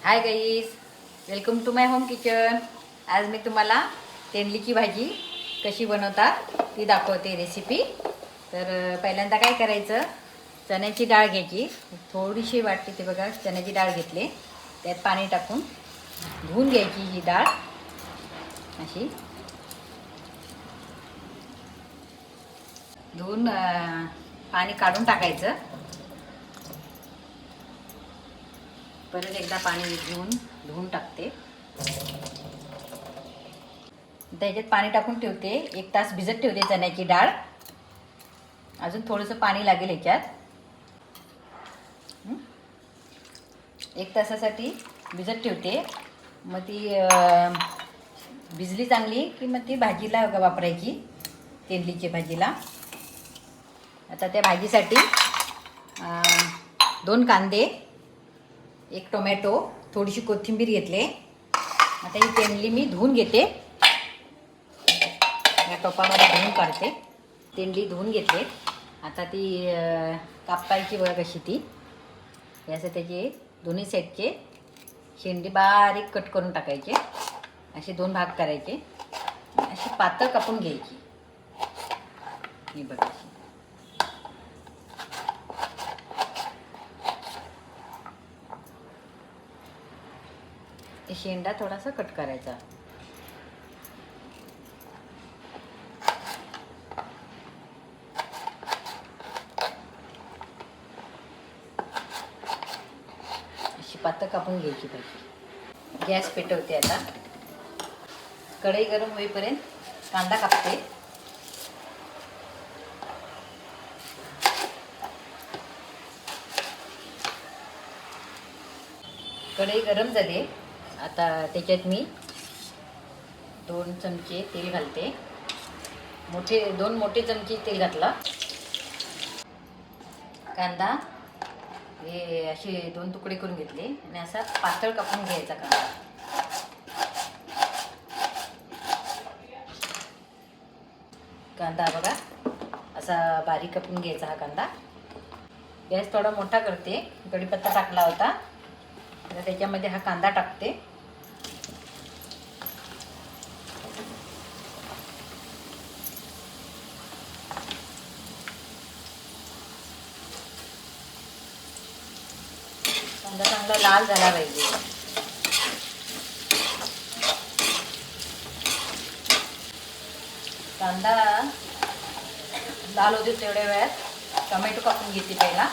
High guys, welcome to my home kitchen. आज मी तुम्हाला तेंडलीची भाजी कशी बनवतात ती दाखवते रेसिपी. तर पहिल्यांदा काय करायचं, चण्याची डाळ घ्यायची. थोडीशी वाटते ते बघा, चण्याची डाळ घेतली, त्यात पाणी टाकून धुवून घ्यायची. ही डाळ अशी धुवून पाणी काढून टाकायचं. परत एकदा पाणी धुवून टाकते. त्याच्यात पाणी टाकून ठेवते. 1 तास भिजत ठेवते चण्याची डाळ. अजून थोडंसं पाणी लागेल ह्याच्यात. 1 तासासाठी भिजत ठेवते. मग ती भिजली चांगली की मग ती भाजीला वापरायची, तेंडलीची भाजीला. आता त्या भाजीसाठी 2 कांदे, 1 टोमॅटो, थोडीशी कोथिंबीर घेतले. आता ही तेंडली मी धुवून घेते. या टोपामध्ये धुवून काढते. तेंडली धुवून घेतले. आता ती कापायची बघा कशी ती. याचं त्याचे दोन्ही साईडचे शेंडे बारीक कट करून टाकायचे. असे 2 भाग करायचे. अशी पातळ कापून घ्यायची. ही बघा, शेंडा थोडासा कट करायचा. अशी पातळ कापून घ्यायची पाहिजे. गॅस पेटवते. आता कढई गरम होईपर्यंत कांदा कापते. कढई गरम झाली. आता त्याच्यात मी 2 चमचे तेल घालते. 2 मोठे चमचे तेल घातला. कांदा हे असे 2 तुकडे करून घेतले आणि असा पातळ कापून घ्यायचा कांदा. कांदा बघा असा बारीक कापून घ्यायचा हा कांदा. गॅस थोडा मोठा करते. कढीपत्ता टाकला होता, तर त्याच्यामध्ये हा कांदा टाकते. कांदा चांगला लाल झाला पाहिजे. कांदा लाल होते तेवढ्या वेळात टोमॅटो कापून घेते पहिला.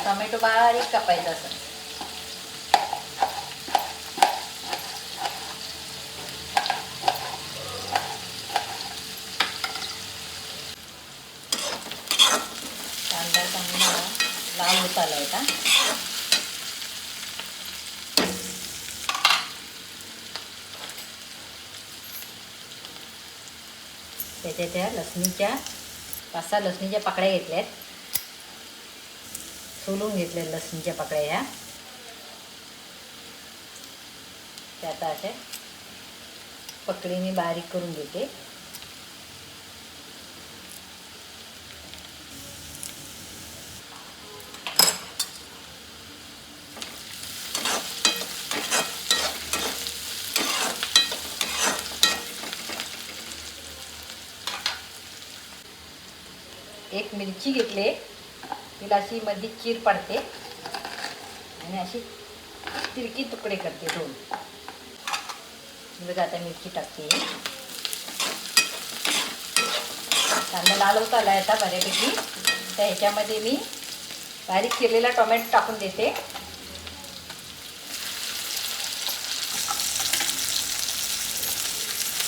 टोमॅटो बारीक कापायचा असं. कांदा चांगला लाल होत आला होता. त्याच्या त्या लसणीच्या 5-6 लसणीच्या पाकळ्या घेतल्यात. सोलून घेतल्या लसणीच्या पाकळ्या ह्या. त्यात असे पकडीने बारीक करून घेते. एक मिरची घेतले, तिला अशी मध्ये चीर पाडते आणि अशी तिरकी तुकडे करते 2. बघा आता मिरची टाकते. कांदा लाल होत आला आता बऱ्यापैकी. तर ह्याच्यामध्ये मी बारीक केलेला टोमॅटो टाकून देते.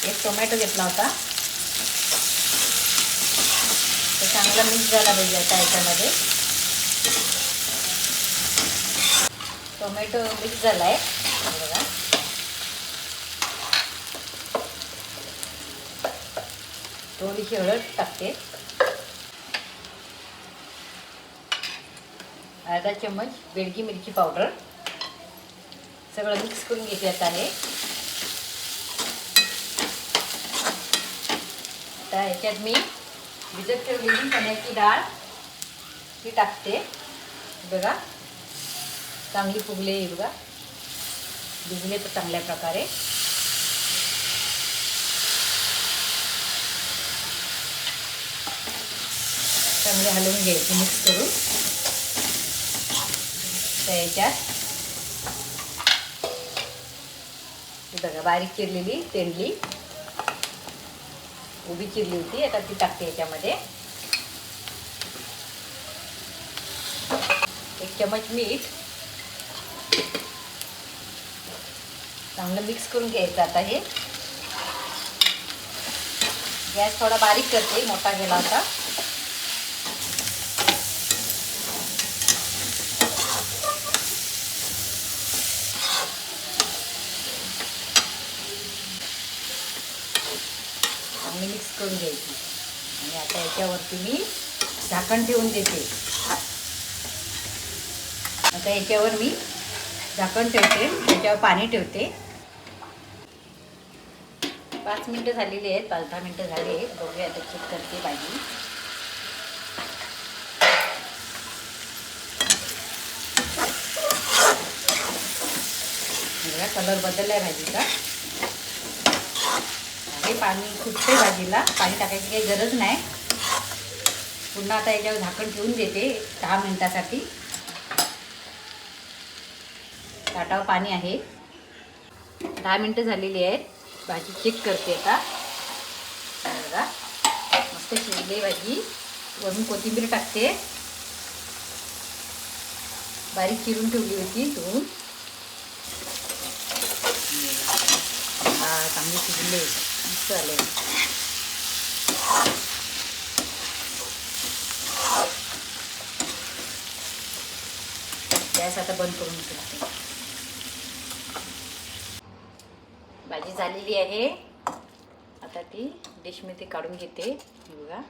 एक टोमॅटो घेतला होता, तर चांगला मिक्स झाला पाहिजे. आता ह्याच्यामध्ये टोमॅटो मिक्स झाला आहे बघा. थोडीशी हळद टाकते. अर्धा चम्मच बेडगी मिरची पावडर. सगळं मिक्स करून घेते आता हे. आता ह्याच्यात मी भिजत ठेवलेली चण्याची डाळ ती टाकते. बघा चांगली फुगले बघा, भिजले तर चांगल्या प्रकारे. चांगले हलवून घ्यायचे मिक्स करून. तर याच्यात बघा बारीक चिरलेली तेंडली उभी चिरली होती, आता ती टाकते याच्यामध्ये. 1 चमच मीठ. चांगलं मिक्स करून घ्यायचं. आता हे गॅस थोडा बारीक करते, मोठा गेला होता. चांगली मिक्स करून घ्यायची. आणि आता याच्यावरती मी झाकण ठेवून देते. आता याच्यावर मी झाकण ठेवते, त्याच्यावर पाणी ठेवते. 5 मिनटं झालेली आहेत, 5-10 मिनटं झाली आहेत. बघूया आता चेक करते भाजी. बघा कलर बदलला आहे भाजीचा. हे पाणी फुटते भाजीला, पाणी टाकायची काही गरज नाही. पुन्हा आता याच्यावर झाकण ठेवून देते 10 मिनिटासाठी. ताटावर पाणी आहे. 10 मिनटं झालेली आहेत. भाजी चेक करते आता. बघा मस्त शिजली भाजी. वरून कोथिंबीर टाकते. बारीक चिरून ठेवली होती धुवून. चांगली शिजले, मस्त आले. गॅस आता बंद करून ठेवते. भाजी झालेली आहे. आता ती डिशमध्ये काढून घेते. बघा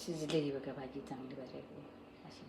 शिजलेली बघा भाजी चांगली बरी अशी.